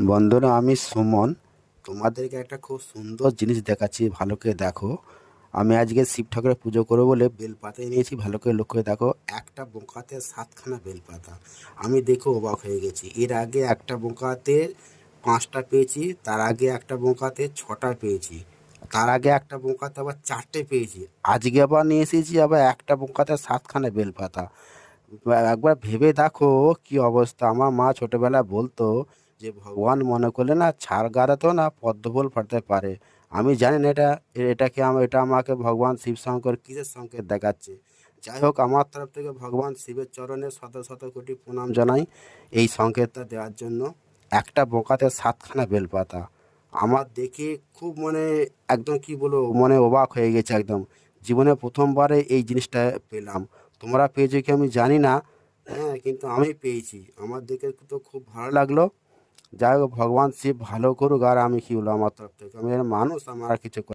বন্ধুরা, আমি সুমন। তোমাদেরকে একটা খুব সুন্দর জিনিস দেখাচ্ছি, ভালো করে দেখো। আমি আজকে শিব ঠাকুরের পুজো করবো বলে বেলপাতা নিয়েছি, ভালো করে লক্ষ্য করে দেখো। একটা বোঁকাতে 7খানা বেলপাতা। আমি দেখে অবাক হয়ে গেছি। এর আগে একটা বোঁকাতে 5টা পেয়েছি, তার আগে একটা বোঁকাতে 6টা পেয়েছি, তার আগে একটা বোঁকাতে আবার 4টে পেয়েছি। আজকে আবার নিয়ে এসেছি আবার একটা বোঁকাতে 7খানা বেলপাতা। একবার ভেবে দেখো কি অবস্থা। আমার মা ছোটবেলায় বলতো যে ভগবান মনে করলে না ছাড় গাড়াতো না পদ্মফুল ফোটাতে পারে। আমি জানি না এটা আমাকে ভগবান শিব শঙ্কর কিসের সংকেত দেখাচ্ছে। যাই হোক, আমার তরফ থেকে ভগবান শিবের চরণে শত শত কোটি প্রণাম জানাই এই সংকেতটা দেওয়ার জন্য। একটা বোকাতে 7খানা বেলপাতা আমার দেখে খুব একদম কি বলবো, অবাক হয়ে গেছে একদম। জীবনে প্রথমবারে এই জিনিসটা পেলাম। তোমরা পেয়েছো কি আমি জানি না, হ্যাঁ, কিন্তু আমি পেয়েছি। আমার দেখে তো খুব ভালো লাগলো। যাই হোক, ভগবান শিব ভালো করুক। আর আমি কি বলবো, আমার তরফ থেকে আমি মানুষ, আমার আর কিছু